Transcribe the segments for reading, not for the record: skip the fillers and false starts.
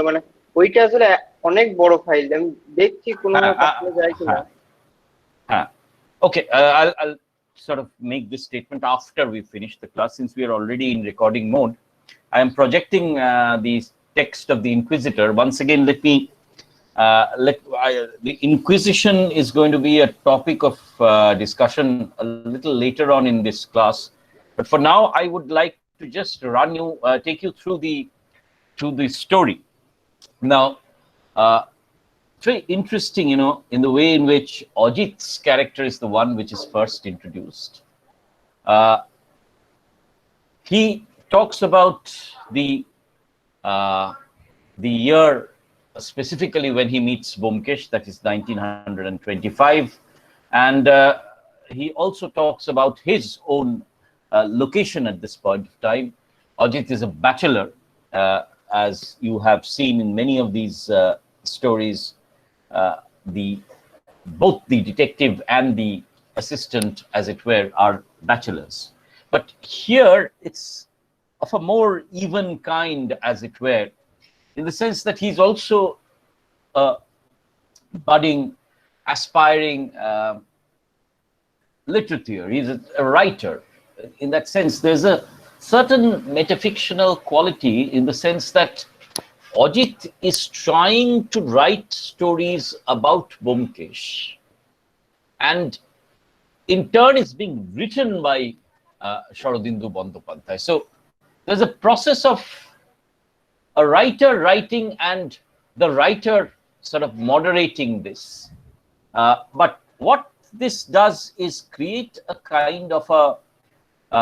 মানে ওইটা আসলে অনেক বড় ফাইল, আমি দেখছি কোনো পাঠানো যায় কিনা। Okay, I'll sort of make this statement after we finish the class, since we are already in recording mode. I am projecting the text of the Inquisitor. Once again, the Inquisition is going to be a topic of discussion a little later on in this class. But for now, I would like to just take you through the story. Now, it's very interesting, in the way in which Ajit's character is the one which is first introduced. He talks about the year, specifically when he meets Byomkesh, that is 1925, and he also talks about his own location at this point of time. Ajit is a bachelor, as you have seen in many of these stories. Both the detective and the assistant, as it were, are bachelors. But here it's of a more even kind, as it were, in the sense that he's also a budding, aspiring literature. He's a writer. In that sense, there's a certain metafictional quality, in the sense that Ajit is trying to write stories about Byomkesh, and in turn is being written by Sharadindu Bandyopadhyay. So there's a process of a writer writing and the writer sort of moderating this. But what this does is create a kind of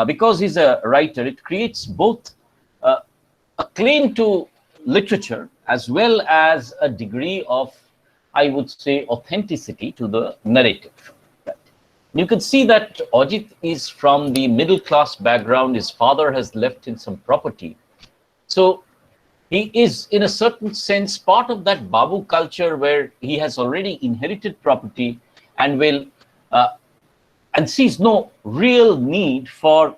because he's a writer, it creates both a claim to literature as well as a degree of, I would say, authenticity to the narrative. Right? You can see that Ajit is from the middle class background. His father has left him some property. So he is, in a certain sense, part of that Babu culture where he has already inherited property and and sees no real need for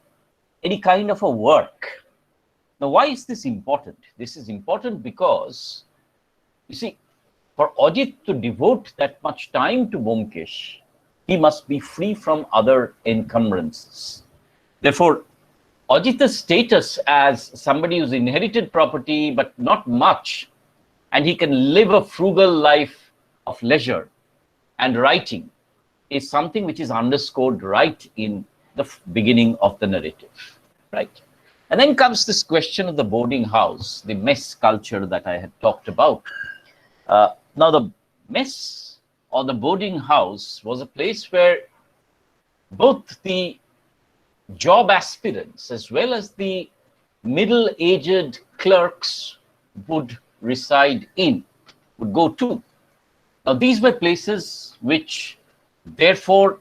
any kind of a work. Now, why is this important? This is important because, you see, for Ajit to devote that much time to Byomkesh, he must be free from other encumbrances. Therefore, Ajit's status as somebody who's inherited property but not much, and he can live a frugal life of leisure and writing, is something which is underscored right in the beginning of the narrative, right? And then comes this question of the boarding house, the mess culture that I had talked about. Now, the mess or the boarding house was a place where both the job aspirants as well as the middle-aged clerks would reside in, would go to. Now, these were places which, therefore,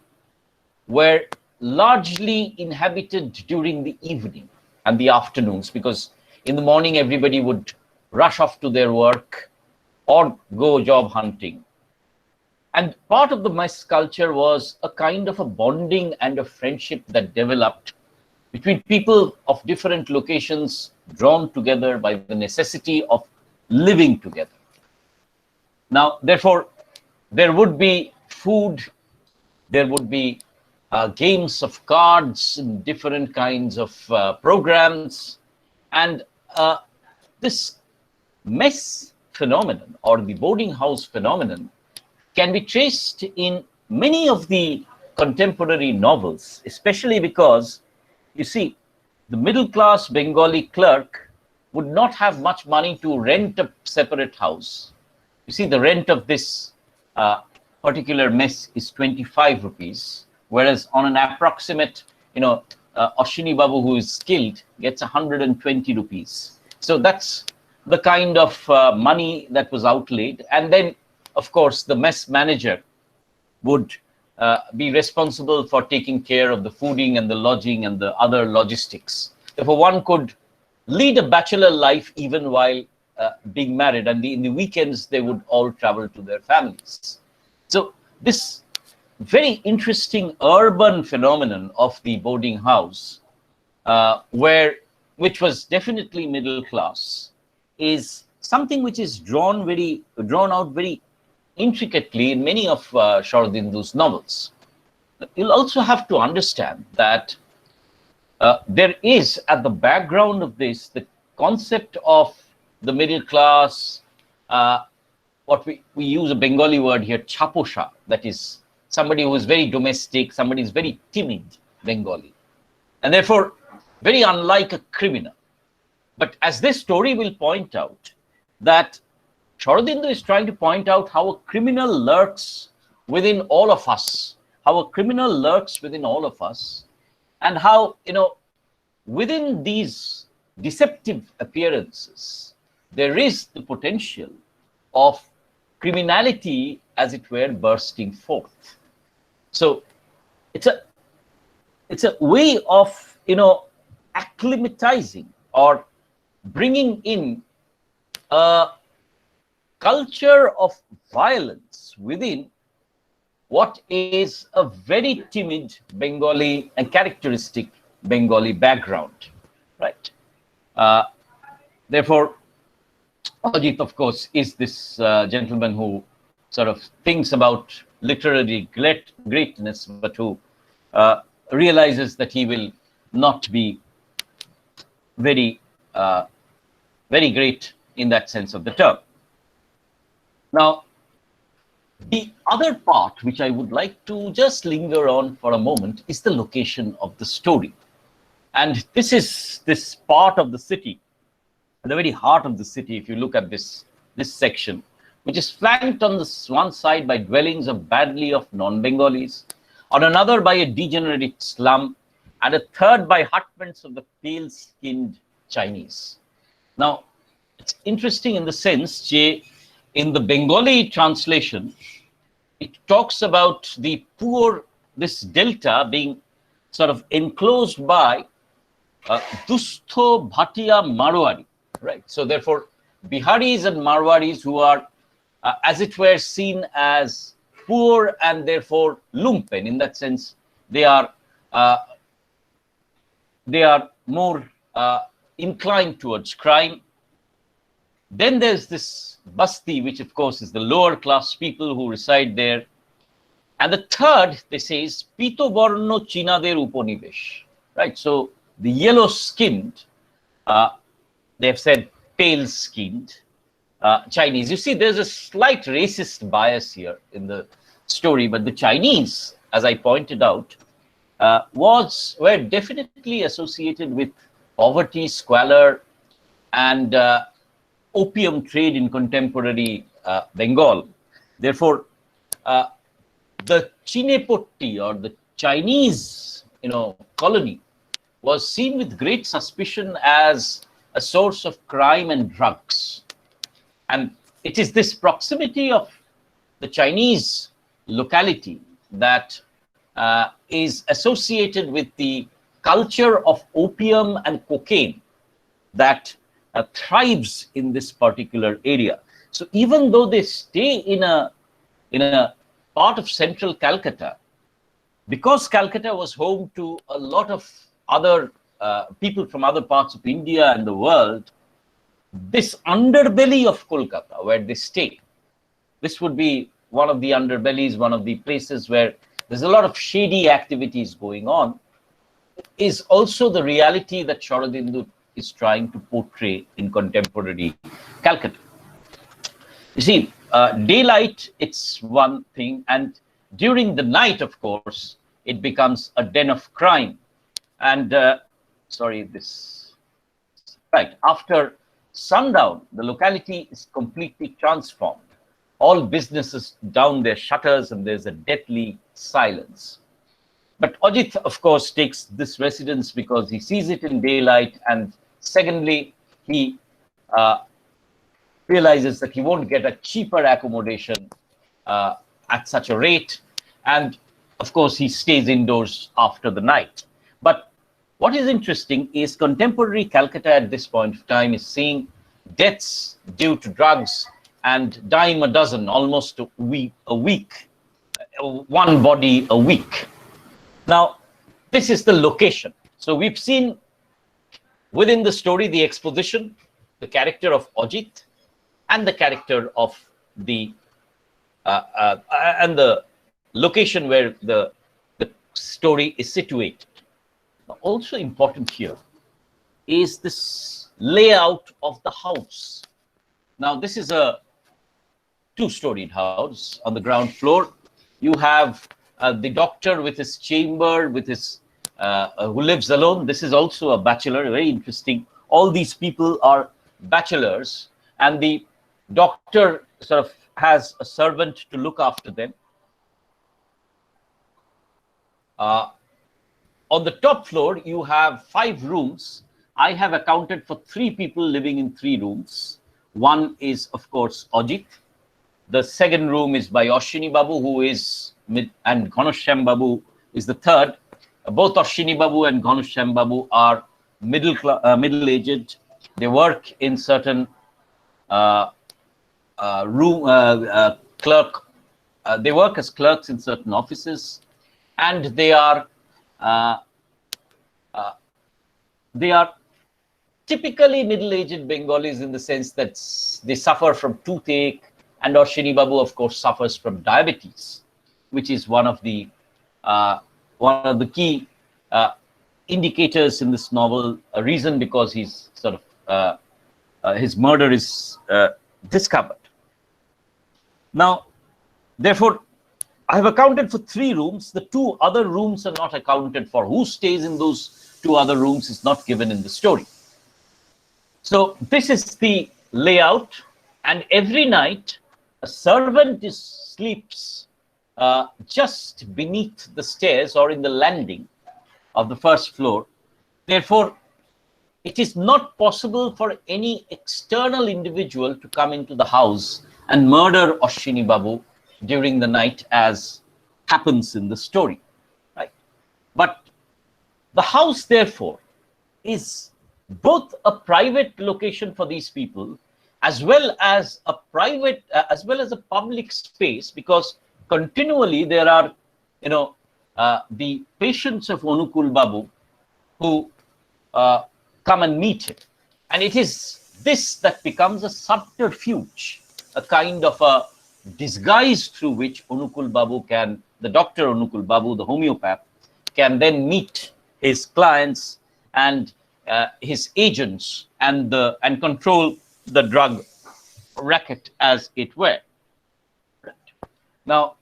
were largely inhabited during the evening and the afternoons, because in the morning everybody would rush off to their work or go job hunting. And part of the mess culture was a kind of a bonding and a friendship that developed between people of different locations, drawn together by the necessity of living together. Now, therefore, there would be food, there would be games of cards and different kinds of programs. And this mess phenomenon, or the boarding house phenomenon, can be traced in many of the contemporary novels, especially because, you see, the middle class Bengali clerk would not have much money to rent a separate house. You see, the rent of this particular mess is 25 rupees, whereas on an approximate, Ashwini Babu, who is skilled, gets 120 rupees. So that's the kind of money that was outlaid. And then, of course, the mess manager would be responsible for taking care of the fooding and the lodging and the other logistics. Therefore, one could lead a bachelor life even while being married, and in the weekends they would all travel to their families. So this very interesting urban phenomenon of the boarding house, which was definitely middle class, is something which is drawn out very intricately in many of Sharadindu's novels. You'll also have to understand that there is at the background of this the concept of the middle class, what we use a Bengali word here, chaposha, that is somebody who is very domestic, somebody is very timid, Bengali, and therefore very unlike a criminal. But as this story will point out, that Sharadindu is trying to point out how a criminal lurks within all of us, and how, within these deceptive appearances, there is the potential of criminality, as it were, bursting forth. So it's a way of, acclimatizing or bringing in a culture of violence within what is a very timid Bengali and characteristic Bengali background, right? Therefore, Ajit, of course, is this gentleman who sort of thinks about literary greatness, but who realizes that he will not be very great in that sense of the term. Now, the other part which I would like to just linger on for a moment is the location of the story. And this is this part of the city, the very heart of the city, if you look at this section, which is flanked on the one side by dwellings of badly off non-Bengalis, on another by a degenerate slum, and a third by hutments of the pale-skinned Chinese. Now, it's interesting in the sense, Jay, in the Bengali translation, it talks about the poor, this delta being sort of enclosed by Dustho Bhatia Marwari, right? So therefore, Biharis and Marwaris who are, as it were, seen as poor and therefore lumpen. In that sense, they are more inclined towards crime. Then there's this Basti, which of course is the lower class people who reside there. And the third, they say, is Pito Borno Chinader Uponibesh, right? So the yellow skinned, they've said pale skinned Chinese. You see, there's a slight racist bias here in the story, but the Chinese, as I pointed out, were definitely associated with poverty, squalor, and opium trade in contemporary Bengal. Therefore, the Chinepotti or the Chinese, colony was seen with great suspicion as a source of crime and drugs. And it is this proximity of the Chinese locality that is associated with the culture of opium and cocaine that thrives in this particular area. So even though they stay in a part of central Calcutta, because Calcutta was home to a lot of other people from other parts of India and the world, this underbelly of Kolkata where they stay, this would be one of the underbellies, one of the places where there's a lot of shady activities going on, is also the reality that Sharadindu is trying to portray in contemporary Calcutta. You see, daylight, it's one thing, and during the night, of course, it becomes a den of crime. And after sundown, the locality is completely transformed. All businesses down their shutters and there's a deathly silence. But Ajit, of course, takes this residence because he sees it in daylight, and secondly, he realizes that he won't get a cheaper accommodation at such a rate. And of course, he stays indoors after the night. But what is interesting is contemporary Calcutta at this point of time is seeing deaths due to drugs and dime a dozen, almost a week, one body a week. Now, this is the location. So we've seen within the story, the exposition, the character of Ajit, and the character of the and the location where the story is situated. Also important here is this layout of the house. Now, this is a two-storied house. On the ground floor, you have the doctor with his chamber, with his who lives alone. This is also a bachelor. Very interesting. All these people are bachelors, and the doctor sort of has a servant to look after them. On the top floor, you have 5 rooms. I have accounted for 3 people living in 3 rooms. One is, of course, Ajit. The second room is by Ashwini Babu, who is and Ghanoshyam Babu is the third. Both Ashwini Babu and Ghanoshyam Babu are middle-aged. They work in certain they work as clerks in certain offices, and they are typically middle-aged Bengalis in the sense that they suffer from toothache, and Ashwini Babu, of course, suffers from diabetes, which is one of the key indicators in this novel. A reason because he's sort of his murder is discovered. Now, therefore, I have accounted for 3 rooms. The 2 other rooms are not accounted for. Who stays in those 2 other rooms is not given in the story. So this is the layout, and every night a servant sleeps just beneath the stairs or in the landing of the first floor. Therefore, it is not possible for any external individual to come into the house and murder Ashwini Babu during the night, as happens in the story, right? But the house, therefore, is both a private location for these people, as well as a public space, because continually there are, the patients of Onukul Babu who come and meet him, and it is this that becomes a subterfuge, a kind of a disguise through which Onukul Babu the doctor Onukul Babu, the homeopath, can then meet his clients and his agents and control the drug racket, as it were. Right. Now,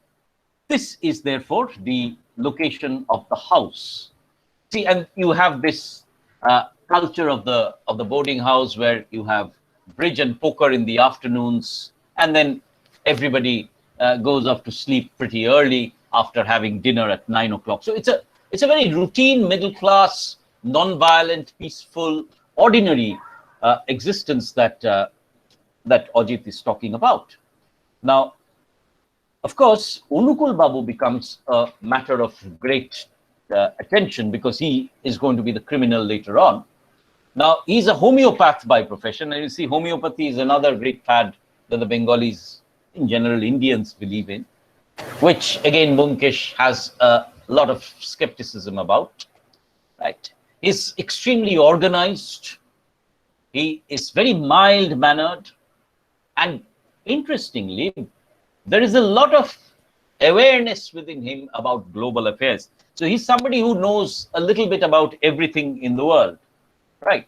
this is therefore the location of the house. See, and you have this culture of the boarding house where you have bridge and poker in the afternoons, and then everybody goes off to sleep pretty early after having dinner at 9 o'clock. So it's a very routine, middle class, non-violent, peaceful, ordinary existence that Ajit is talking about. Now, of course, Onukul Babu becomes a matter of great attention because he is going to be the criminal later on. Now, he's a homeopath by profession, and you see, homeopathy is another great fad that the Bengalis, in general, Indians believe in, which again Byomkesh has a lot of skepticism about. Right? He's extremely organized. He is very mild-mannered, and interestingly, there is a lot of awareness within him about global affairs. So he's somebody who knows a little bit about everything in the world, right?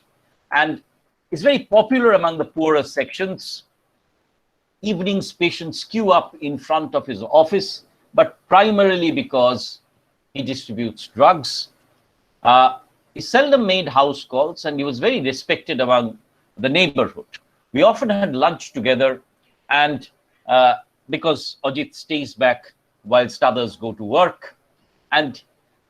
And is very popular among the poorer sections. Evenings, patients queue up in front of his office, but primarily because he distributes drugs. He seldom made house calls, and he was very respected among the neighborhood. We often had lunch together, and because Ajit stays back whilst others go to work, and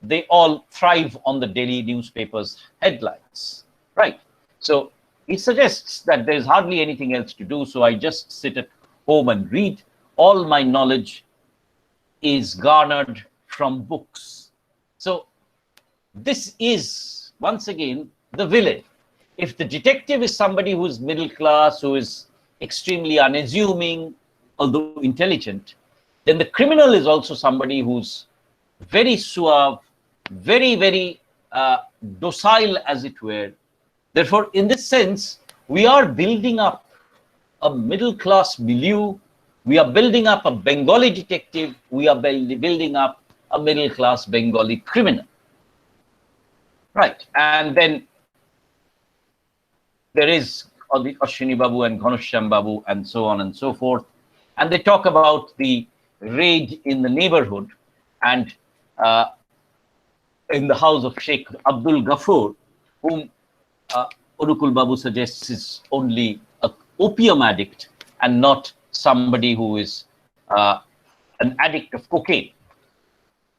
they all thrive on the daily newspapers' headlines, right? So he suggests that there's hardly anything else to do, so I just sit at home and read. All my knowledge is garnered from books. So this is, once again, the villain. If the detective is somebody who's middle class, who is extremely unassuming, although intelligent, then the criminal is also somebody who's very suave, very, very docile, as it were. Therefore, in this sense, we are building up a middle-class milieu. We are building up a Bengali detective. We are building up a middle-class Bengali criminal. Right. And then there is Ashwini Babu and Ghanshyam Babu and so on and so forth. And they talk about the raid in the neighborhood and in the house of Sheikh Abdul Ghaffur, whom Anukul Babu suggests is only an opium addict and not somebody who is an addict of cocaine.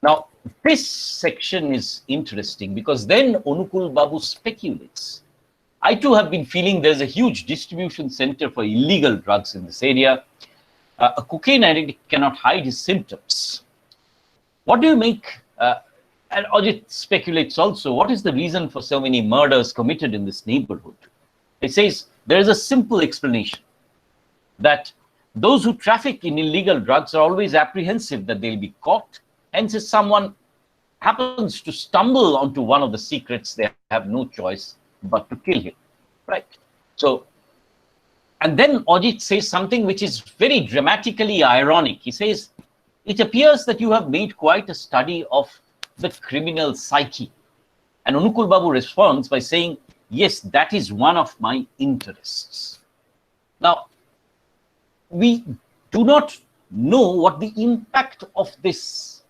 Now, this section is interesting because then Anukul Babu speculates. I too have been feeling there's a huge distribution center for illegal drugs in this area. A cocaine addict cannot hide his symptoms. What do you make? And Ajit speculates also, what is the reason for so many murders committed in this neighborhood? It says there is a simple explanation that those who traffic in illegal drugs are always apprehensive that they'll be caught. Hence, if someone happens to stumble onto one of the secrets, they have no choice but to kill him, right? So, and then Ajit says something which is very dramatically ironic. He says, it appears that you have made quite a study of the criminal psyche. And Anukul Babu responds by saying, yes, that is one of my interests. Now, we do not know what the impact of this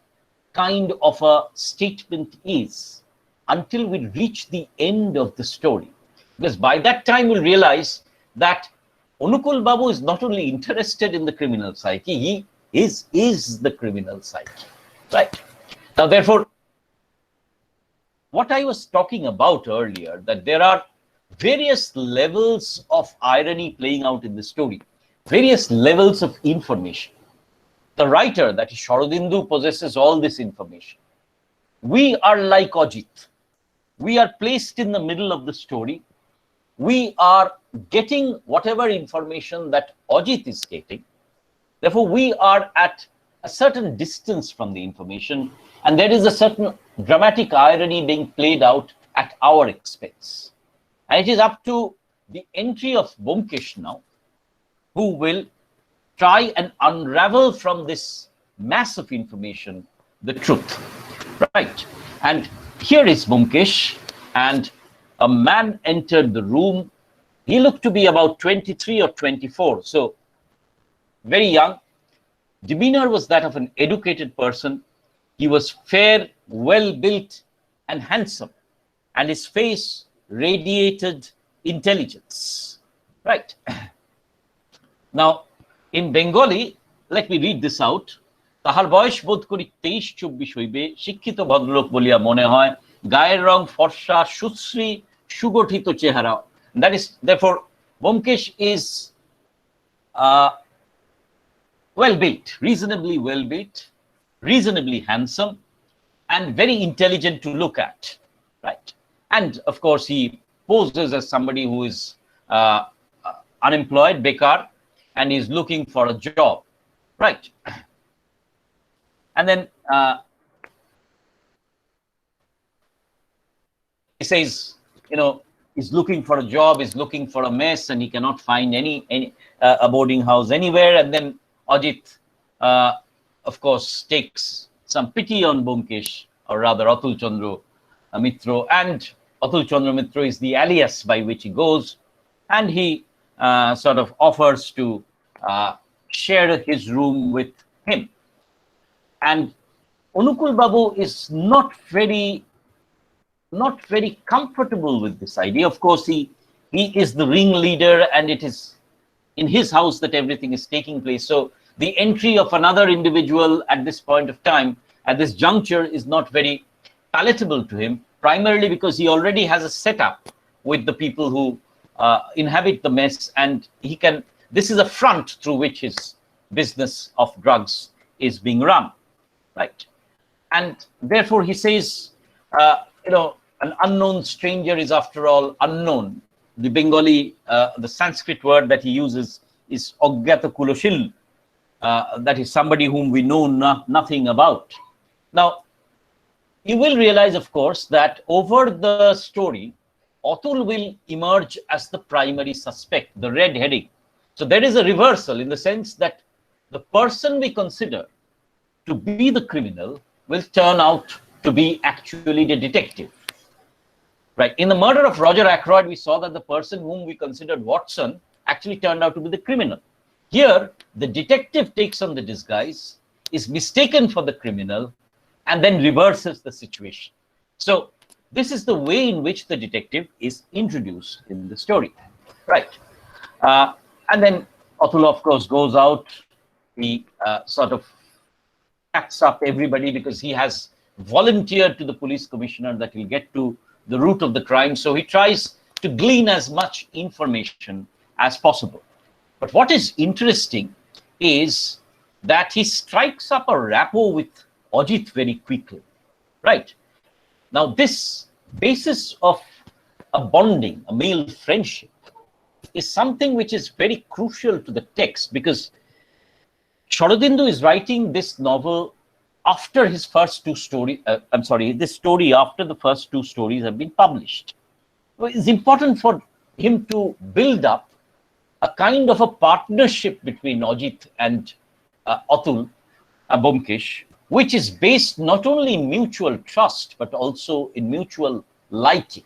kind of a statement is until we reach the end of the story. Because by that time, we'll realize that Anukul Babu is not only interested in the criminal psyche, he is the criminal psyche, right? Now, therefore, what I was talking about earlier, that there are various levels of irony playing out in the story, various levels of information. The writer, that is Sharadindu, possesses all this information. We are like Ajit. We are placed in the middle of the story. We are getting whatever information that Ajit is getting. Therefore, we are at a certain distance from the information, and there is a certain dramatic irony being played out at our expense. And it is up to the entry of Byomkesh now, who will try and unravel from this mass of information the truth, right? And here is Byomkesh, and a man entered the room. He looked to be about 23 or 24, so very young. Demeanor was that of an educated person. He was fair, well-built, and handsome, and his face radiated intelligence, right? Now, in Bengali, let me read this out. তাহার বয়স বোধ করি 23-24 হইবে, শিক্ষিত ভদ্রলোক বলিয়া মনে হয়, গায়ের রং ফর্সা, সুশ্রী, সুগঠিত চেহারা. That is, therefore, Byomkesh is well-built, reasonably well-built, reasonably handsome, and very intelligent to look at, right? And of course, he poses as somebody who is unemployed, bekar, and is looking for a job, right? And then he says, you know, he's looking for a job, he's looking for a mess, and he cannot find any a boarding house anywhere. And then Ajit, of course, takes some pity on Byomkesh, or rather Atul Chandra Mitro, and Atul Chandra Mitro is the alias by which he goes, and he sort of offers to share his room with him. And Anukul Babu is not very comfortable with this idea. Of course, he is the ringleader, and it is in his house that everything is taking place. So the entry of another individual at this point of time, at this juncture, is not very palatable to him, primarily because he already has a setup with the people who inhabit the mess, and this is a front through which his business of drugs is being run, right? And therefore he says, you know, an unknown stranger is after all unknown. The Bengali, the Sanskrit word that he uses is Ogyata Kuloshil, that is somebody whom we know nothing about. Now, you will realize, of course, that over the story, Atul will emerge as the primary suspect, the red herring. So there is a reversal in the sense that the person we consider to be the criminal will turn out to be actually the detective. Right. In the murder of Roger Ackroyd, we saw that the person whom we considered Watson actually turned out to be the criminal. Here, the detective takes on the disguise, is mistaken for the criminal, and then reverses the situation. So this is the way in which the detective is introduced in the story. Right. And then Atul, of course, goes out. He sort of packs up everybody because he has volunteered to the police commissioner that he'll get to the root of the crime. So he tries to glean as much information as possible. But what is interesting is that he strikes up a rapport with Ajit very quickly. Right. Now, this basis of a bonding, a male friendship, is something which is very crucial to the text, because Sharadindu is writing this novel after his first two stories. This story after the first two stories have been published. So it's important for him to build up a kind of a partnership between Ajit and Atul Byomkesh, which is based not only in mutual trust but also in mutual liking.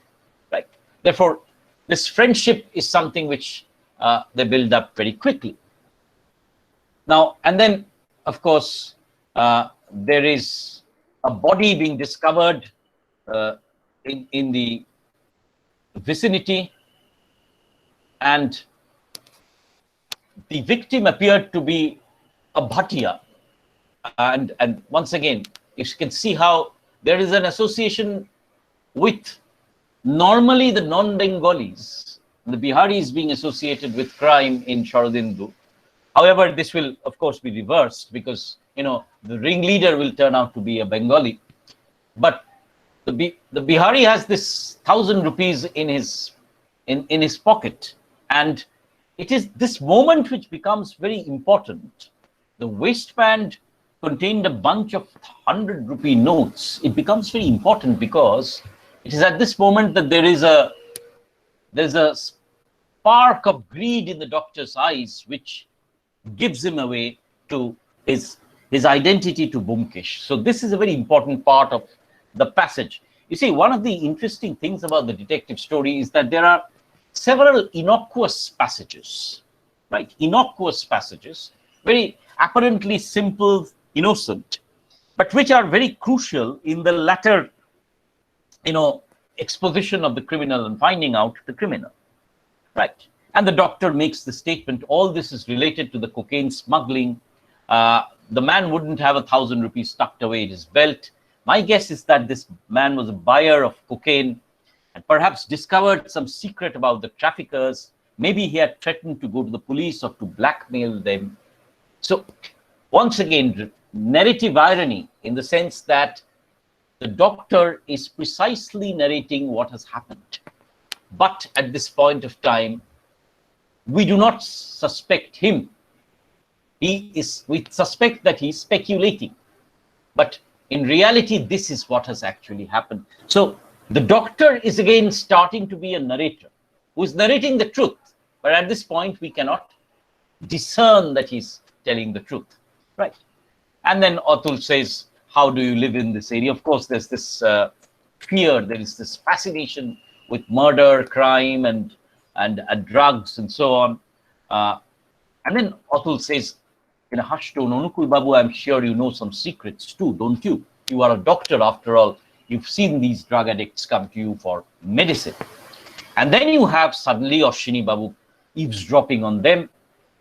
Right. Therefore, this friendship is something which they build up very quickly. Now, and then, of course, there is a body being discovered in the vicinity, and the victim appeared to be a Bhatia. And once again, you can see how there is an association with normally the non-Bengalis, the Biharis being associated with crime in Sharadindu. However, this will, of course, be reversed because, the ringleader will turn out to be a Bengali. But the Bihari has this 1,000 rupees in his pocket. And it is this moment which becomes very important. The waistband contained a bunch of 100 rupee notes. It becomes very important because it is at this moment that there's a spark of greed in the doctor's eyes, which gives him away to his identity to Byomkesh. So this is a very important part of the passage. You see, one of the interesting things about the detective story is that there are several innocuous passages, right? Innocuous passages, very apparently simple, innocent, but which are very crucial in the latter, exposition of the criminal and finding out the criminal, right? And the doctor makes the statement, all this is related to the cocaine smuggling. The man wouldn't have 1,000 rupees tucked away in his belt. My guess is that this man was a buyer of cocaine and perhaps discovered some secret about the traffickers. Maybe he had threatened to go to the police or to blackmail them. So once again, narrative irony in the sense that the doctor is precisely narrating what has happened. But at this point of time, we do not suspect him. We suspect that he's speculating. But in reality, this is what has actually happened. So the doctor is again starting to be a narrator who is narrating the truth. But at this point, we cannot discern that he's telling the truth, right? And then Atul says, how do you live in this area? Of course, there's this fear, there is this fascination with murder, crime, and drugs, and so on. And then Atul says, in a hushed tone, Onukul Babu, I'm sure you know some secrets too, don't you? You are a doctor after all. You've seen these drug addicts come to you for medicine. And then you have suddenly Ashwini Babu eavesdropping on them.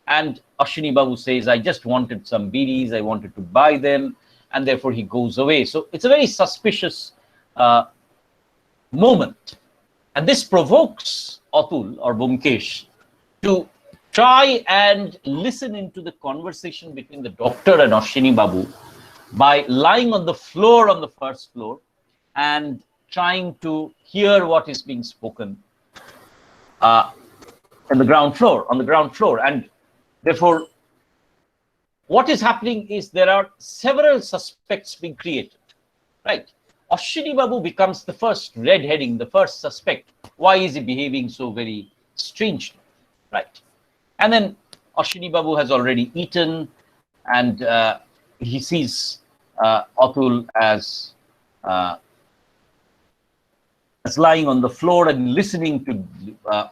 And Ashwini Babu says, I just wanted some beedies, I wanted to buy them, and therefore he goes away. So it's a very suspicious moment. And this provokes Atul or Byomkesh to try and listen into the conversation between the doctor and Ashwini Babu by lying on the floor on the first floor and trying to hear what is being spoken on the ground floor. And therefore, what is happening is there are several suspects being created, right? Ashwini Babu becomes the first red herring, the first suspect. Why is he behaving so very strangely, right? And then Ashwini Babu has already eaten, and he sees Atul as lying on the floor and listening to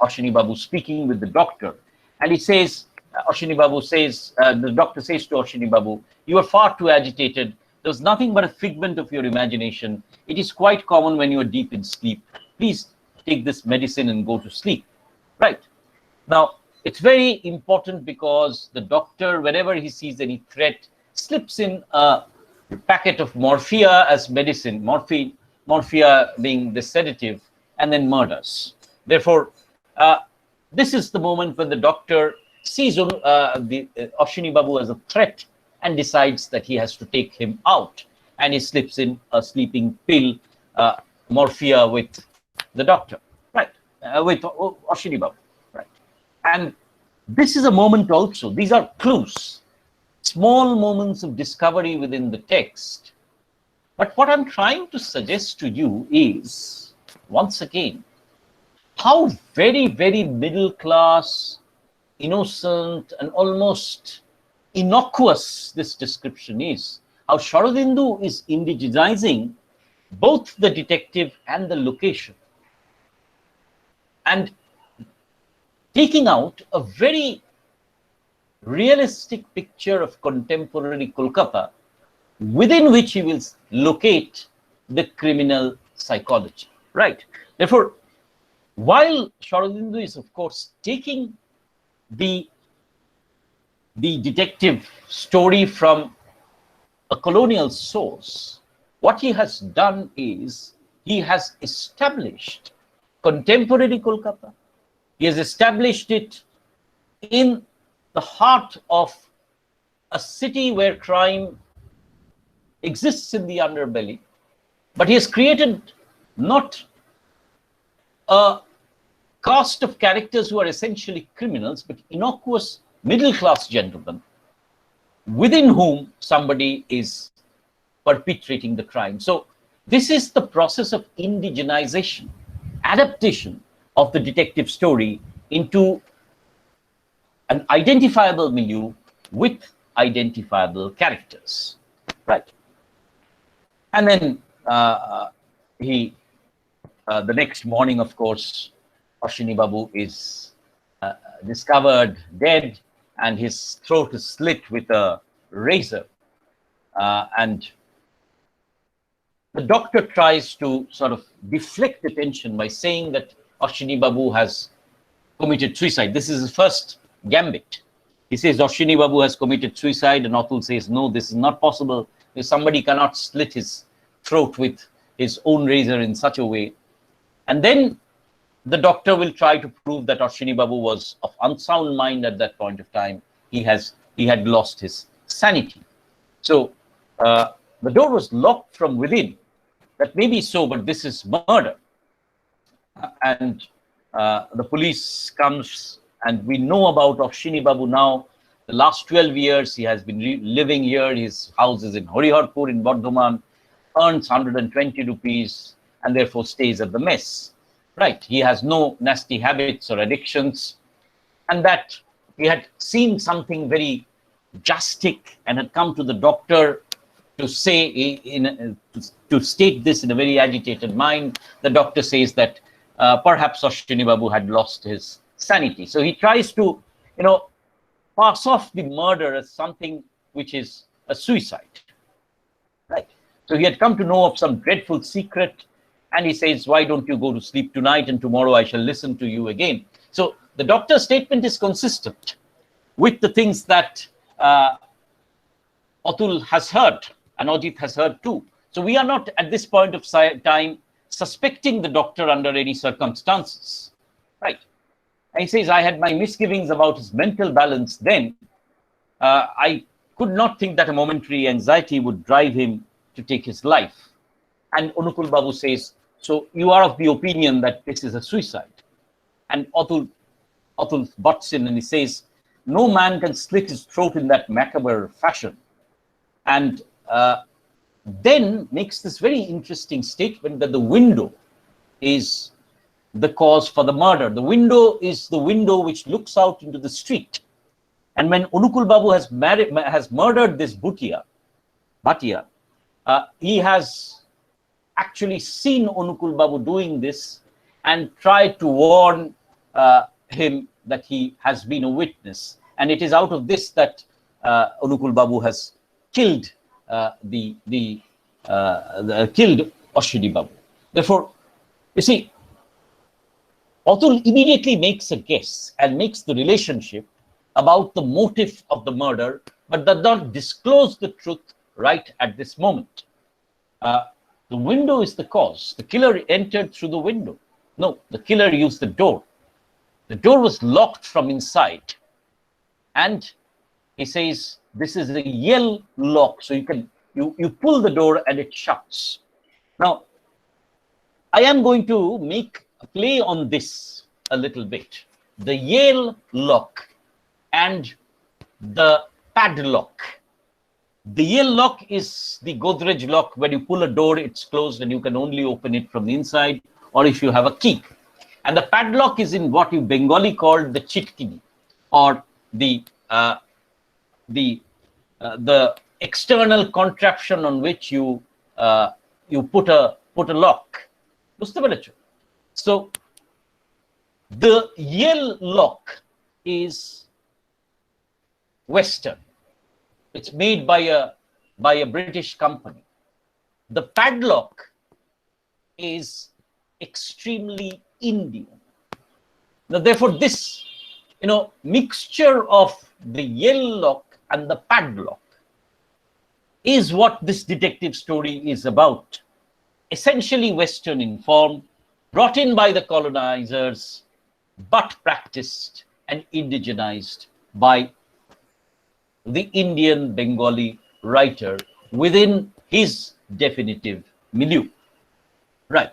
Ashwini Babu speaking with the doctor. And he says, the doctor says to Ashwini Babu, "You are far too agitated. There was nothing but a figment of your imagination. It is quite common when you are deep in sleep. Please take this medicine and go to sleep." Right. Now, it's very important because the doctor, whenever he sees any threat, slips in a packet of morphia as medicine, morphia being the sedative, and then murders. Therefore, this is the moment when the doctor sees Ashwini Babu as a threat and decides that he has to take him out, and he slips in a sleeping pill, morphia, with the doctor, right, with Ashwini Babu, right. And this is a moment also, these are clues, small moments of discovery within the text. But what I'm trying to suggest to you is, once again, how very, very middle class, innocent, and almost innocuous this description is. How Sharadindu is indigenizing both the detective and the location, and taking out a very realistic picture of contemporary Kolkata, within which he will locate the criminal psychology, right? Therefore, while Sharadindu is, of course, taking the detective story from a colonial source, what he has done is he has established contemporary Kolkata. He has established it in the heart of a city where crime exists in the underbelly, but he has created not a cast of characters who are essentially criminals, but innocuous middle-class gentlemen within whom somebody is perpetrating the crime. So this is the process of indigenization, adaptation of the detective story into an identifiable milieu with identifiable characters, right? And then the next morning, of course, Ashwini Babu is discovered dead, and his throat is slit with a razor. And the doctor tries to sort of deflect attention by saying that Ashwini Babu has committed suicide. This is his first gambit. He says Ashwini Babu has committed suicide, and Atul says, no, this is not possible. Somebody cannot slit his throat with his own razor in such a way. And then the doctor will try to prove that Ashwini Babu was of unsound mind at that point of time. He had lost his sanity. So the door was locked from within. That may be so, but this is murder. And the police comes, and we know about Ashwini Babu now. The last 12 years, he has been living here. His house is in Horiharpur in Bardhaman, earns 120 rupees, and therefore stays at the mess. Right, he has no nasty habits or addictions, and that he had seen something very drastic and had come to the doctor to say, to state this in a very agitated mind. The doctor says that perhaps Ashwini Babu had lost his sanity. So he tries to, pass off the murder as something which is a suicide. Right. So he had come to know of some dreadful secret, and he says, why don't you go to sleep tonight, and tomorrow I shall listen to you again. So the doctor's statement is consistent with the things that Atul has heard, and Ajit has heard too. So we are not at this point of time suspecting the doctor under any circumstances, right? And he says, I had my misgivings about his mental balance then. I could not think that a momentary anxiety would drive him to take his life. And Anukul Babu says, so you are of the opinion that this is a suicide? And Atul butts in and he says, no man can slit his throat in that macabre fashion. And then makes this very interesting statement that the window is the cause for the murder. The window is the window which looks out into the street. And when Onukul Babu has murdered this Bhatia, he has actually seen Onukul Babu doing this and tried to warn him that he has been a witness. And it is out of this that Onukul Babu has killed killed Ashwini Babu. Therefore, you see, Atul immediately makes a guess and makes the relationship about the motive of the murder, but does not disclose the truth right at this moment. The window is the cause. The killer entered through the window. No, the killer used the door. The door was locked from inside. And he says, this is a Yale lock. So you pull the door and it shuts. Now, I am going to make a play on this a little bit. The Yale lock and the padlock. The Yale lock is the Godrej lock. When you pull a door, it's closed and you can only open it from the inside, or if you have a key. And the padlock is in what you Bengali called the chitkini, or the external contraption on which you put a lock. So the Yale lock is Western. It's made by a British company. The padlock is extremely Indian. Now, therefore, this mixture of the Yale lock and the padlock is what this detective story is about. Essentially Western in form, brought in by the colonizers, but practiced and indigenized by the Indian Bengali writer within his definitive milieu. Right.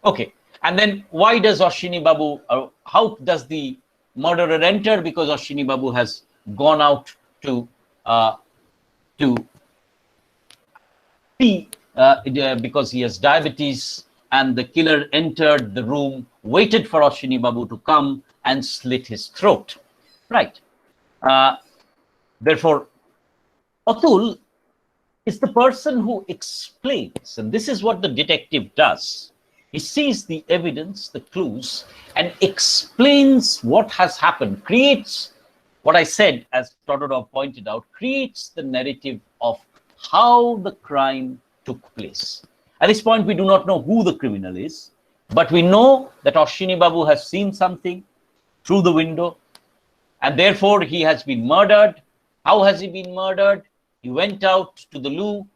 Okay. And then why does Ashwini Babu, how does the murderer enter? Because Ashwini Babu has gone out to pee because he has diabetes, and the killer entered the room, waited for Ashwini Babu to come and slit his throat. Right. Therefore, Atul is the person who explains, and this is what the detective does. He sees the evidence, the clues, and explains what has happened, creates what I said, as Todorov pointed out, creates the narrative of how the crime took place. At this point, we do not know who the criminal is, but we know that Ashwini Babu has seen something through the window, and therefore he has been murdered. How has he been murdered? He went out to the loo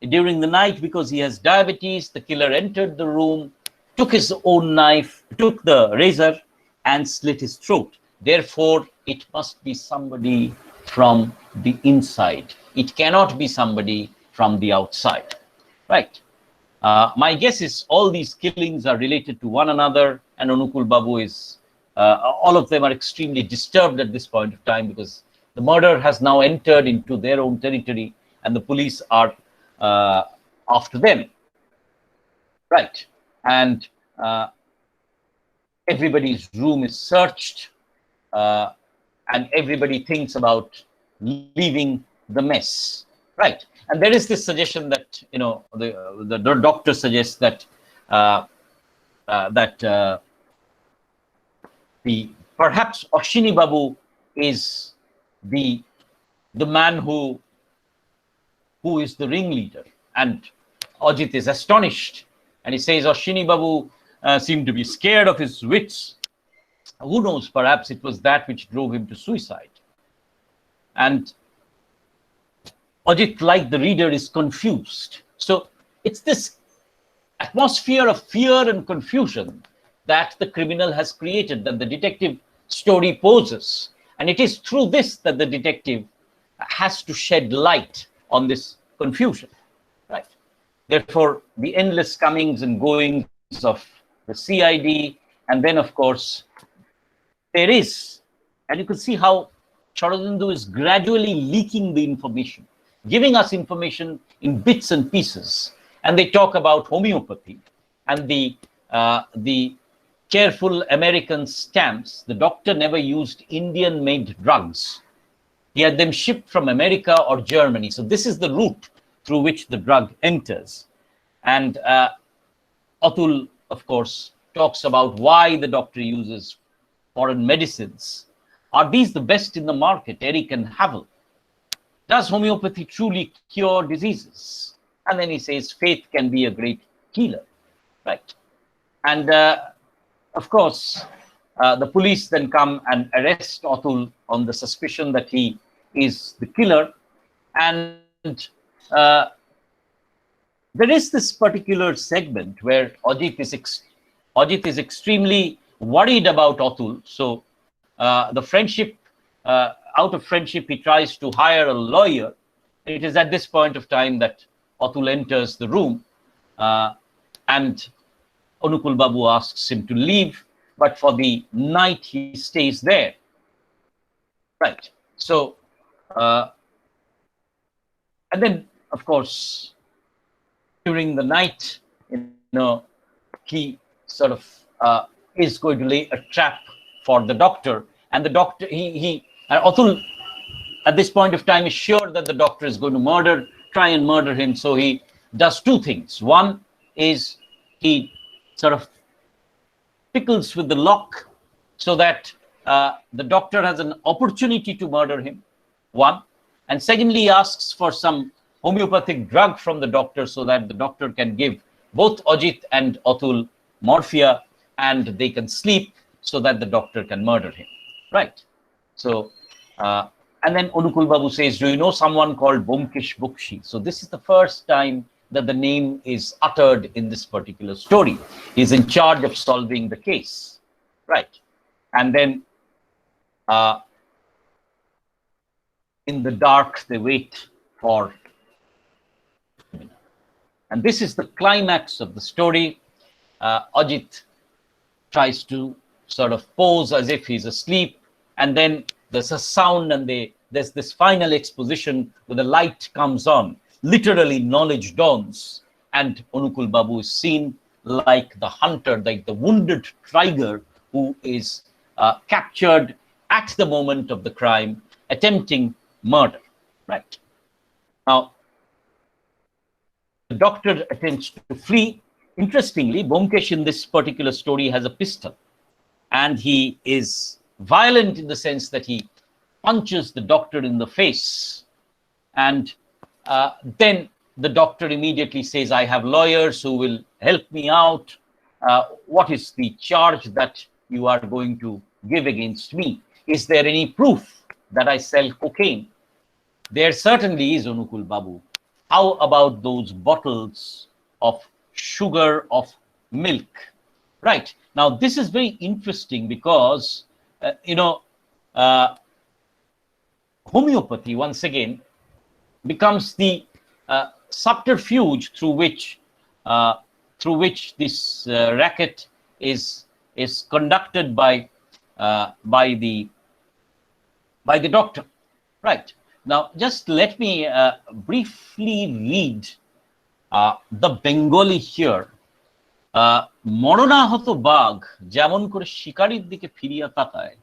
during the night because he has diabetes. The killer entered the room, took his own knife, took the razor, and slit his throat. Therefore, it must be somebody from the inside. It cannot be somebody from the outside. Right. My guess is all these killings are related to one another, and Onukul Babu is, all of them are extremely disturbed at this point of time because the murder has now entered into their own territory and the police are after them. Right. And everybody's room is searched and everybody thinks about leaving the mess. Right. And there is this suggestion that, the doctor suggests that perhaps Ashwini Babu is the man who is the ringleader, and Ajit is astonished and he says Ashwini Babu seemed to be scared of his wits. Who knows, perhaps it was that which drove him to suicide. And Ajit, like the reader, is confused. So it's this atmosphere of fear and confusion that the criminal has created, that the detective story poses. And it is through this that the detective has to shed light on this confusion. Right. Therefore, the endless comings and goings of the CID, and then, of course, there is, and you can see how Sharadendu is gradually leaking the information, giving us information in bits and pieces. And they talk about homeopathy and the careful American stamps. The doctor never used Indian-made drugs. He had them shipped from America or Germany. So this is the route through which the drug enters. And Atul, of course, talks about why the doctor uses foreign medicines. Are these the best in the market, Eric and Havel? Does homeopathy truly cure diseases? And then he says, faith can be a great healer, right? And of course, the police then come and arrest Atul on the suspicion that he is the killer. And there is this particular segment where Ajit is extremely worried about Atul. So the friendship, out of friendship, he tries to hire a lawyer. It is at this point of time that Atul enters the room and Anukul Babu asks him to leave, but for the night he stays there. Right. So, and then, of course, during the night, he sort of is going to lay a trap for the doctor, and the doctor, Atul, at this point of time, is sure that the doctor is going to try and murder him. So he does two things. One is he sort of pickles with the lock so that the doctor has an opportunity to murder him. One. And secondly, he asks for some homeopathic drug from the doctor so that the doctor can give both Ajit and Atul morphia and they can sleep so that the doctor can murder him. Right. So, and then Anukul Babu says, do you know someone called Byomkesh Bakshi? So this is the first time that the name is uttered in this particular story. He's in charge of solving the case. Right. And then in the dark, they wait for, and this is the climax of the story. Ajit tries to sort of pose as if he's asleep, and then there's a sound and there's this final exposition where the light comes on. Literally, knowledge dawns, and Anukul Babu is seen like the hunter, like the wounded tiger who is captured at the moment of the crime, attempting murder. Right. Now, the doctor attempts to flee. Interestingly, Byomkesh in this particular story has a pistol, and he is violent in the sense that he punches the doctor in the face. And then the doctor immediately says, I have lawyers who will help me out. What is the charge that you are going to give against me? Is there any proof that I sell cocaine? There certainly is, Anukul Babu. How about those bottles of sugar of milk? Right. Now, this is very interesting because, homeopathy, once again, becomes the subterfuge through which this racket is conducted by the doctor. Right. Now, just let me briefly read the Bengali here. মরণাহত বাঘ যেমন করে শিকারীর দিকে ফিরিয়া তাকায়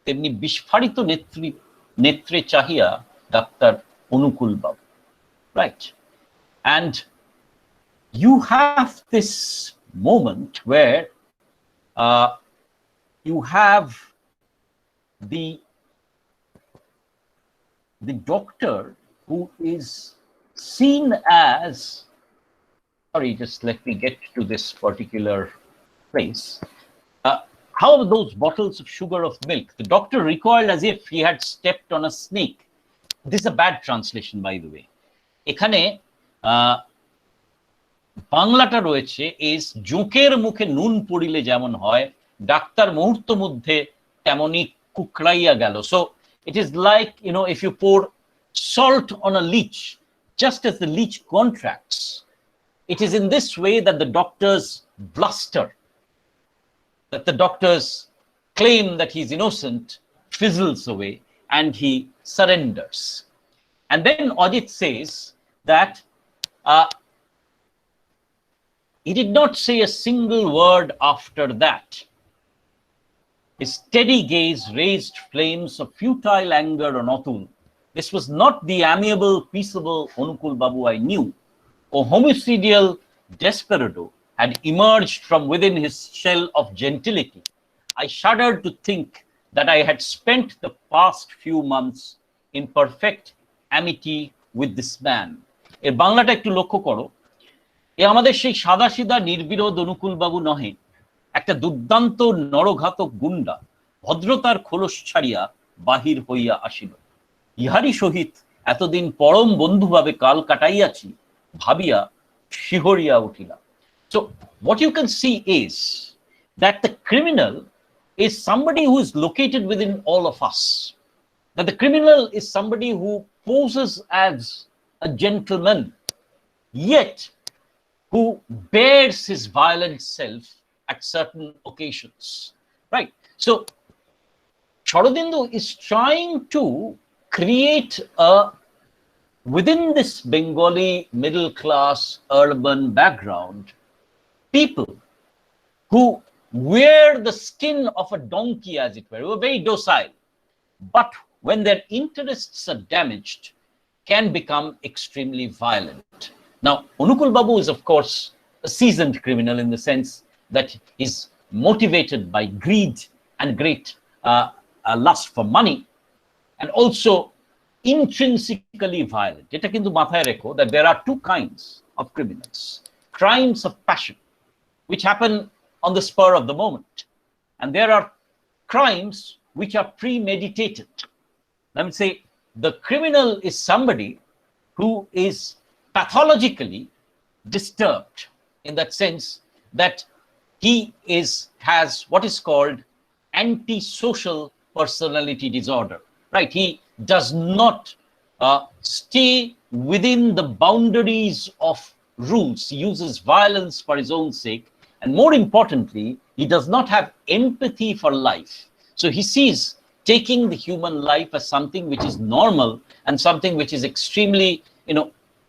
তেমনি বিস্ফারিত নেত্রে চাহিয়া doctor Anukul Babu. Right. And you have this moment where you have the doctor who is seen as, sorry, just let me get to this particular place. How are those bottles of sugar of milk? The doctor recoiled as if he had stepped on a snake. This is a bad translation, by the way. এখানে বাংলাটা রয়েছে is জোকের মুখে নুন পড়িলে যেমন হয় doctor মুহূর্ত মধ্যে তেমনি কুকড়াইয়া গেল. So it is like, if you pour salt on a leech, just as the leech contracts, it is in this way that the doctors bluster, that the doctors claim that he's innocent, fizzles away, and he surrenders. And then Ajit says that he did not say a single word after that. His steady gaze raised flames of futile anger on Atul, This was not the amiable, peaceable Onukul Babu I knew. A homicidal desperado had emerged from within his shell of gentility. I shuddered to think that I had spent the past few months in perfect amity with this man. এর বাংলাটা একটু লক্ষ্য করো। এ আমাদের সেই সাদাসিধা নির্বিরোধ অনুকূল বাবু নহে, একটা দুর্দান্ত নরঘাতক গুন্ডা ভদ্রতার খোলস ছাড়িয়া বাহির হইয়া আসিল। ইহারই সহিত এতদিন পরম বন্ধুভাবে কাল কাটাইয়াছি ভাবিয়া শিহরিয়া উঠিলাম। So what you can see is that the criminal is somebody who is located within all of us. That the criminal is somebody who poses as a gentleman, yet who bears his violent self at certain occasions, right? So Sharadindu is trying to create within this Bengali middle class urban background, people who wear the skin of a donkey, as it were, who are very docile, but when their interests are damaged, can become extremely violent. Now, Onukul Babu is, of course, a seasoned criminal in the sense that he's motivated by greed and great lust for money, and also intrinsically violent. Eta kintu mathaye rekho that there are two kinds of criminals: crimes of passion, which happen on the spur of the moment, and there are crimes which are premeditated. Let me say, the criminal is somebody who is pathologically disturbed, in that sense that he has what is called antisocial personality disorder, right? He does not stay within the boundaries of rules. He uses violence for his own sake, and more importantly, he does not have empathy for life. So he sees taking the human life as something which is normal and something which is extremely,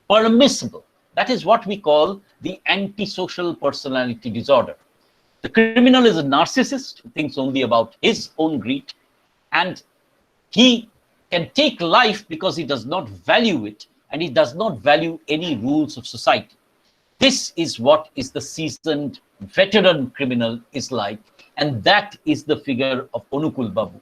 permissible. That is what we call the antisocial personality disorder. The criminal is a narcissist who thinks only about his own greed, and he can take life because he does not value it, and he does not value any rules of society. This is what is the seasoned veteran criminal is like, and that is the figure of Onukul Babu.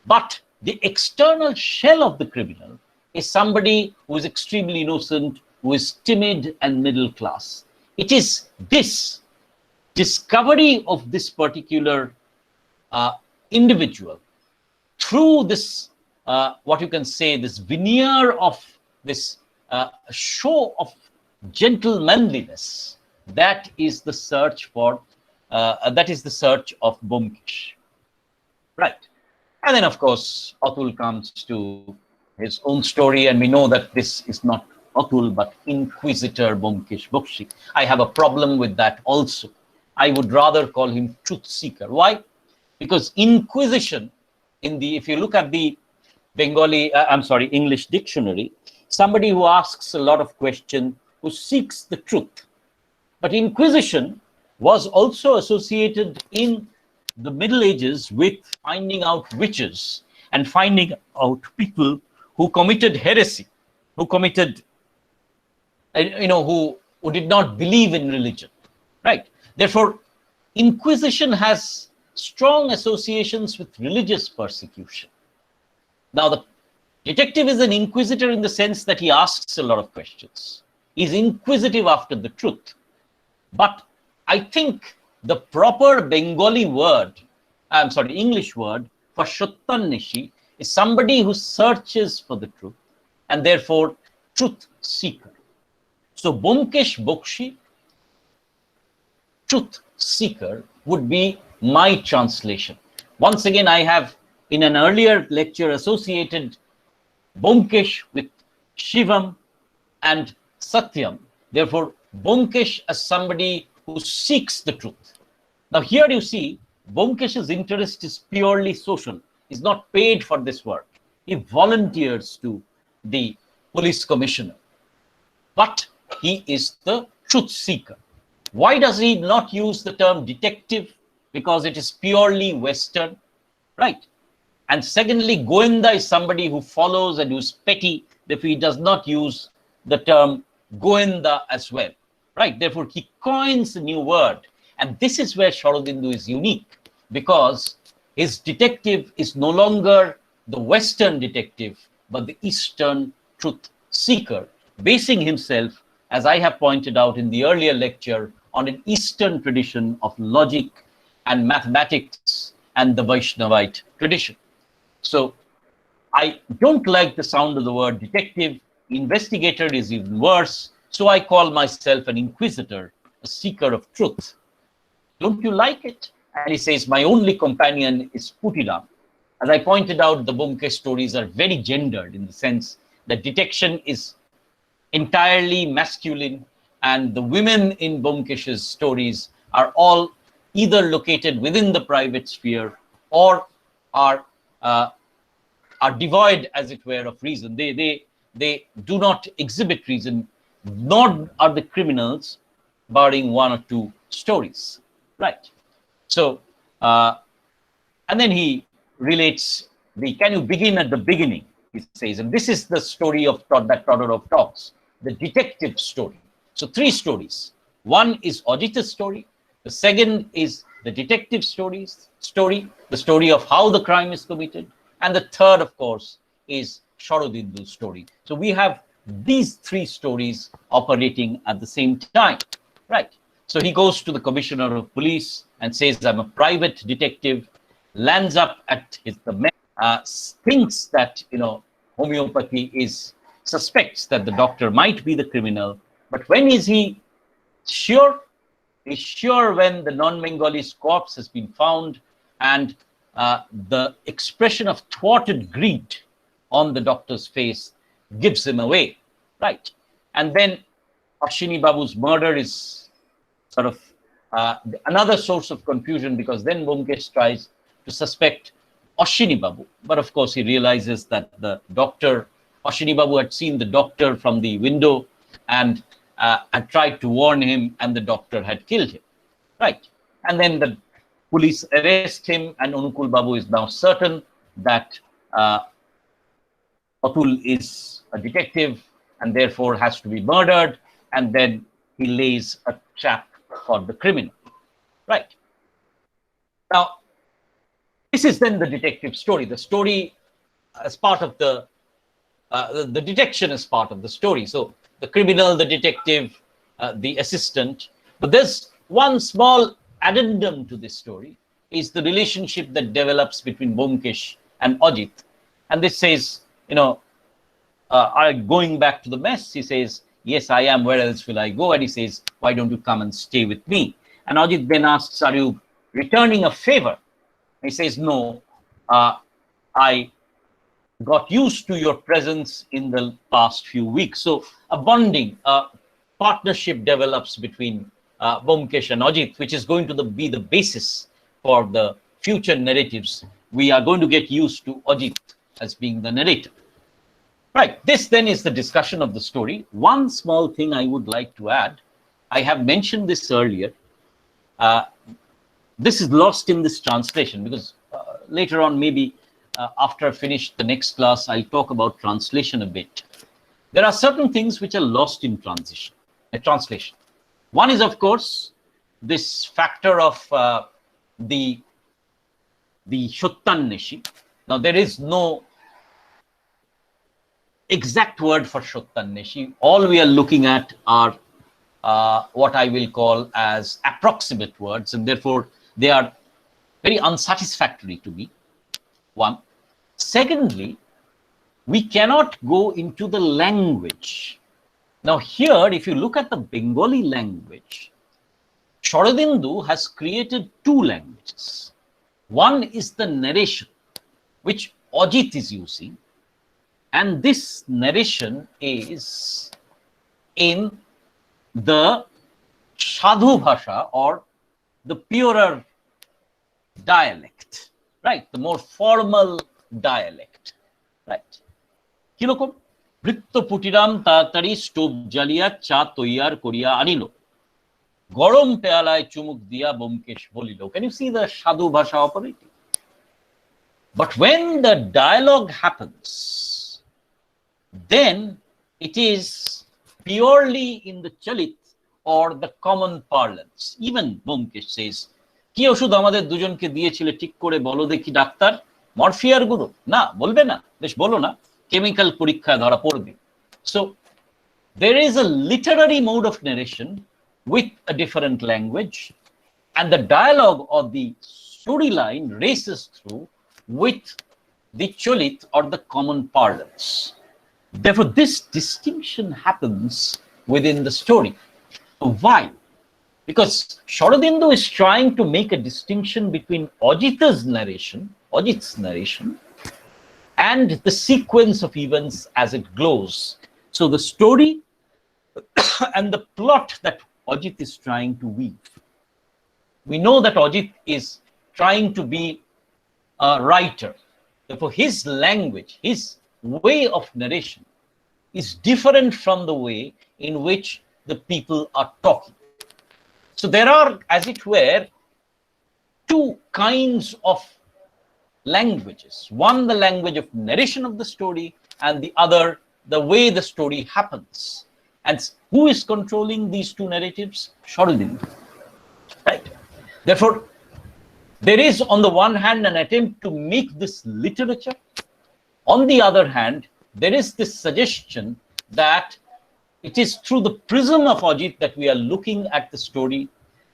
But the external shell of the criminal is somebody who is extremely innocent, who is timid and middle class. It is this discovery of this particular individual through this, what you can say, this veneer of this show of gentlemanliness, that is the search for, that is the search of Byomkesh, right? And then, of course, Atul comes to his own story, and we know that this is not Atul, but Inquisitor Byomkesh Bakshi. I have a problem with that also. I would rather call him truth seeker. Why? Because inquisition, if you look at the English dictionary, somebody who asks a lot of questions, who seeks the truth. But inquisition was also associated in the Middle Ages with finding out witches and finding out people who committed heresy, who committed, who did not believe in religion, right? Therefore, inquisition has strong associations with religious persecution. Now, the detective is an inquisitor in the sense that he asks a lot of questions. He's inquisitive after the truth. But I think the proper Bengali word, English word for Satyanweshi is somebody who searches for the truth, and therefore truth seeker. So Byomkesh Bakshi, truth seeker, would be my translation. Once again, I have in an earlier lecture associated Byomkesh with Shivam and Satyam. Therefore, Byomkesh as somebody who seeks the truth. Now here you see Byomkesh's interest is purely social. He's not paid for this work. He volunteers to the police commissioner. But he is the truth seeker. Why does he not use the term detective? Because it is purely Western, right? And secondly, Goinda is somebody who follows and who's petty. Therefore, he does not use the term Goinda as well, right? Therefore, he coins a new word. And this is where Sharadindu is unique, because his detective is no longer the Western detective, but the Eastern truth seeker, basing himself, as I have pointed out in the earlier lecture, on an Eastern tradition of logic and mathematics and the Vaishnavite tradition. So I don't like the sound of the word detective. Investigator is even worse. So I call myself an inquisitor, a seeker of truth. Don't you like it? And he says, my only companion is Putiram. As I pointed out, the Byomkesh stories are very gendered in the sense that detection is entirely masculine, and the women in Byomkesh's stories are all either located within the private sphere or are devoid, as it were, of reason. They do not exhibit reason, nor are the criminals, barring one or two stories, right? So, and then he relates can you begin at the beginning, he says, and this is the story of that Todorov talks, the detective story. So 3 stories. One is Ajita's story. The second is the detective story, the story of how the crime is committed. And the third, of course, is Sharadindu's story. So we have these 3 stories operating at the same time, right? So he goes to the commissioner of police and says, I'm a private detective, lands up at thinks that, homeopathy suspects that the doctor might be the criminal. But when is he sure? He's sure when the non-Bengalis corpse has been found and the expression of thwarted greed on the doctor's face gives him away, right? And then Ashwini Babu's murder is sort of another source of confusion, because then Byomkesh tries to suspect Ashwini Babu. But of course, he realizes that the doctor, Ashwini Babu, had seen the doctor from the window and had tried to warn him, and the doctor had killed him, right? And then the police arrest him, and Anukul Babu is now certain that Atul is a detective and therefore has to be murdered, and then he lays a trap for the criminal, right? Now, this is then the detective story. The story as part of the detection is part of the story. So the criminal, the detective, the assistant. But there's one small addendum to this story, is the relationship that develops between Byomkesh and Ajit. And this says, going back to the mess, he says, yes, I am, where else will I go? And he says, why don't you come and stay with me? And Ajit then asks, are you returning a favor? He says, no, I got used to your presence in the past few weeks. So a bonding, a partnership develops between Byomkesh and Ajit, which is going to be the basis for the future narratives. We are going to get used to Ajit as being the narrator. Right, this then is the discussion of the story. One small thing I would like to add, I have mentioned this earlier. This is lost in this translation, because later on, maybe after I finish the next class, I'll talk about translation a bit. There are certain things which are lost in translation. One is, of course, this factor of the Satyanweshi. Now, there is no exact word for Satyanweshi. All we are looking at are what I will call as approximate words, and therefore they are very unsatisfactory to me. One. Secondly, we cannot go into the language. Now here, if you look at the Bengali language, Sharadindu has created 2 languages. One is the narration, which Ajit is using, and this narration is in the Sadhu Bhasha, or the purer dialect, right? The more formal dialect, right? Kilokom? Britto Putiram Tatari Stove Jalia Cha Toyar Korea Anilo. Gorom Pealai Chumuk Dia Byomkesh Bolilo. Can you see the Sadhu Bhasha operating? But when the dialogue happens, then it is purely in the chalit or the common parlance. Even Byomkesh says, কি ওষুধ আমাদের দুজনকে দিয়েছিলে ঠিক করে বলো দেখি doctor, মরফিয়ার গুলো? না, বলবে না, বেশ বলো না, কেমিক্যাল পরীক্ষায় ধরা পড়বে। So there is a literary mode of narration with a different language, and the dialogue or the storyline races through with the cholit or the common parlance. Therefore, this distinction happens within the story. Why? Because Sharadindu is trying to make a distinction between Ajit's narration, and the sequence of events as it glows. So the story and the plot that Ajit is trying to weave. We know that Ajit is trying to be a writer. Therefore, his language, his way of narration is different from the way in which the people are talking. So there are, as it were, two kinds of languages. One, the language of narration of the story, and the other, the way the story happens. And who is controlling these two narratives? Sharadindu. Right. Therefore, there is, on the one hand, an attempt to make this literature. On the other hand, there is this suggestion that it is through the prism of Ajit that we are looking at the story,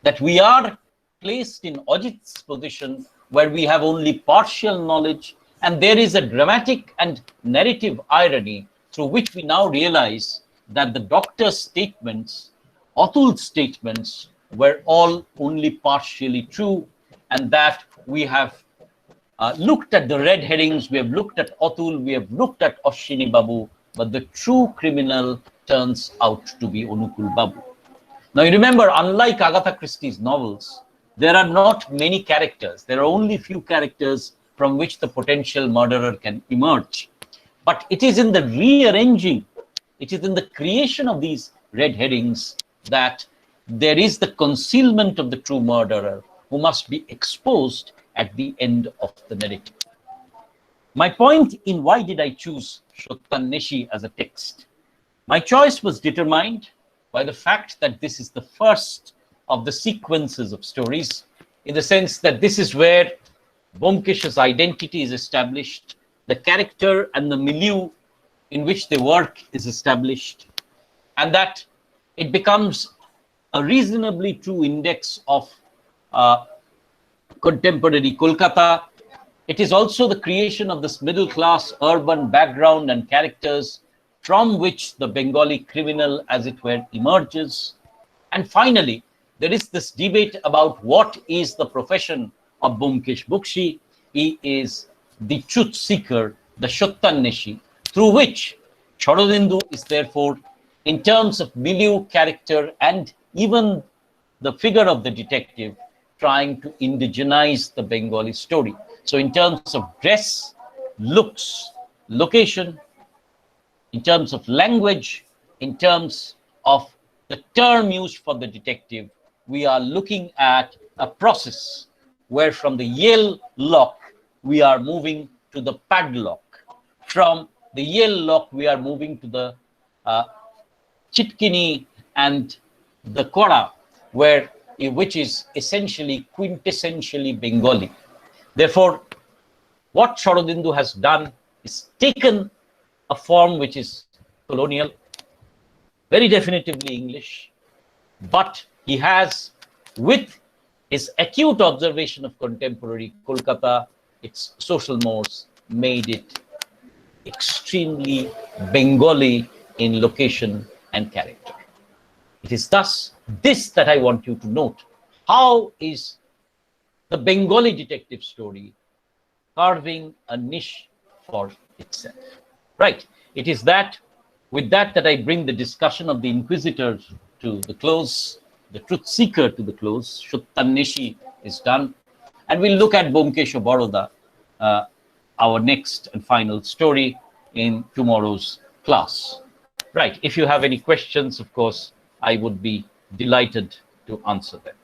that we are placed in Ajit's position where we have only partial knowledge, and there is a dramatic and narrative irony through which we now realize that the doctor's statements, Atul's statements, were all only partially true, and that we have looked at the red herrings, we have looked at Atul, we have looked at Ashwini Babu, but the true criminal turns out to be Onukul Babu. Now you remember, unlike Agatha Christie's novels, there are not many characters. There are only few characters from which the potential murderer can emerge. But it is in the rearranging, it is in the creation of these red herrings that there is the concealment of the true murderer, who must be exposed at the end of the narrative. My point in why did I choose Satyanweshi as a text? My choice was determined by the fact that this is the first of the sequences of stories, in the sense that this is where Byomkesh's identity is established, the character and the milieu in which they work is established, and that it becomes a reasonably true index of contemporary Kolkata. It is also the creation of this middle class urban background and characters from which the Bengali criminal, as it were, emerges. And finally, there is this debate about what is the profession of Byomkesh Bakshi. He is the truth seeker, the Satyanweshi, through which Sharadindu is therefore, in terms of milieu, character, and even the figure of the detective, trying to indigenize the Bengali story. So in terms of dress, looks, location, in terms of language, in terms of the term used for the detective, we are looking at a process where from the Yale lock, we are moving to the padlock. From the Yale lock, we are moving to the Chitkini and the Kora, which is essentially quintessentially Bengali. Therefore, what Sharadindu has done is taken a form which is colonial, very definitively English, but he has, with his acute observation of contemporary Kolkata, its social mores, made it extremely Bengali in location and character. It is thus this that I want you to note. How is the Bengali detective story carving a niche for itself? Right. It is that, with that I bring the discussion of the Inquisitor to the close, the truth seeker to the close. Satyanweshi is done. And we'll look at Byomkesh of Baroda, our next and final story, in tomorrow's class. Right. If you have any questions, of course, I would be delighted to answer them.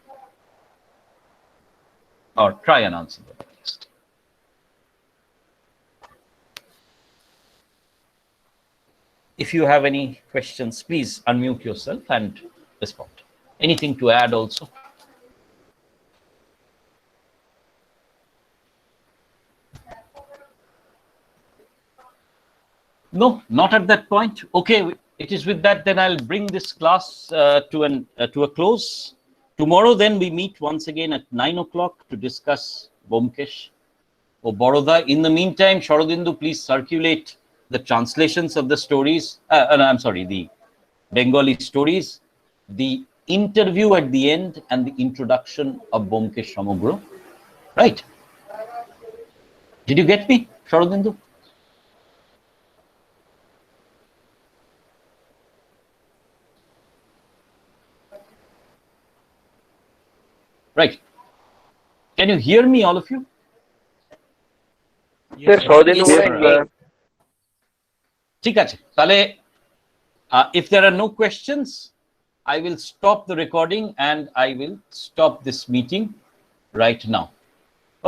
Or try and answer them at least. if you have any questions, please unmute yourself and respond. Anything to add also? No, not at that point. Okay, it is with that. Then I'll bring this class to a close. Tomorrow, then we meet once again at 9 o'clock to discuss Byomkesh or Boroda. In the meantime, Sharadindu, please circulate the translations of the stories. I'm sorry, the Bengali stories, the interview at the end, and the introduction of Byomkesh Samagro. Right? Did you get me, Sharadindu? Right. Can you hear me, all of you? Yes, ঠিক আছে, তাহলে if there are no questions, I will stop the recording and I will stop this meeting right now.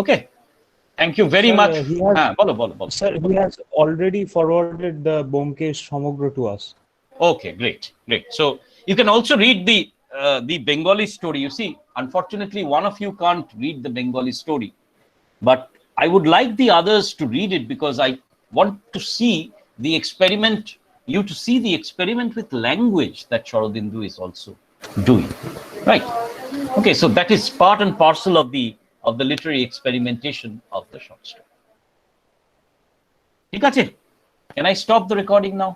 Okay. Thank you very much. Bolo. Sir, he has already forwarded the Byomkesh Samagro to us. Okay, great. So you can also read the Bengali story. You see, unfortunately, one of you can't read the Bengali story, but I would like the others to read it because I want to see the experiment, you to see the experiment with language that Sharadindu is also doing. Right. Okay, so that is part and parcel of the literary experimentation of the short story. ঠিক আছে? Can I stop the recording now?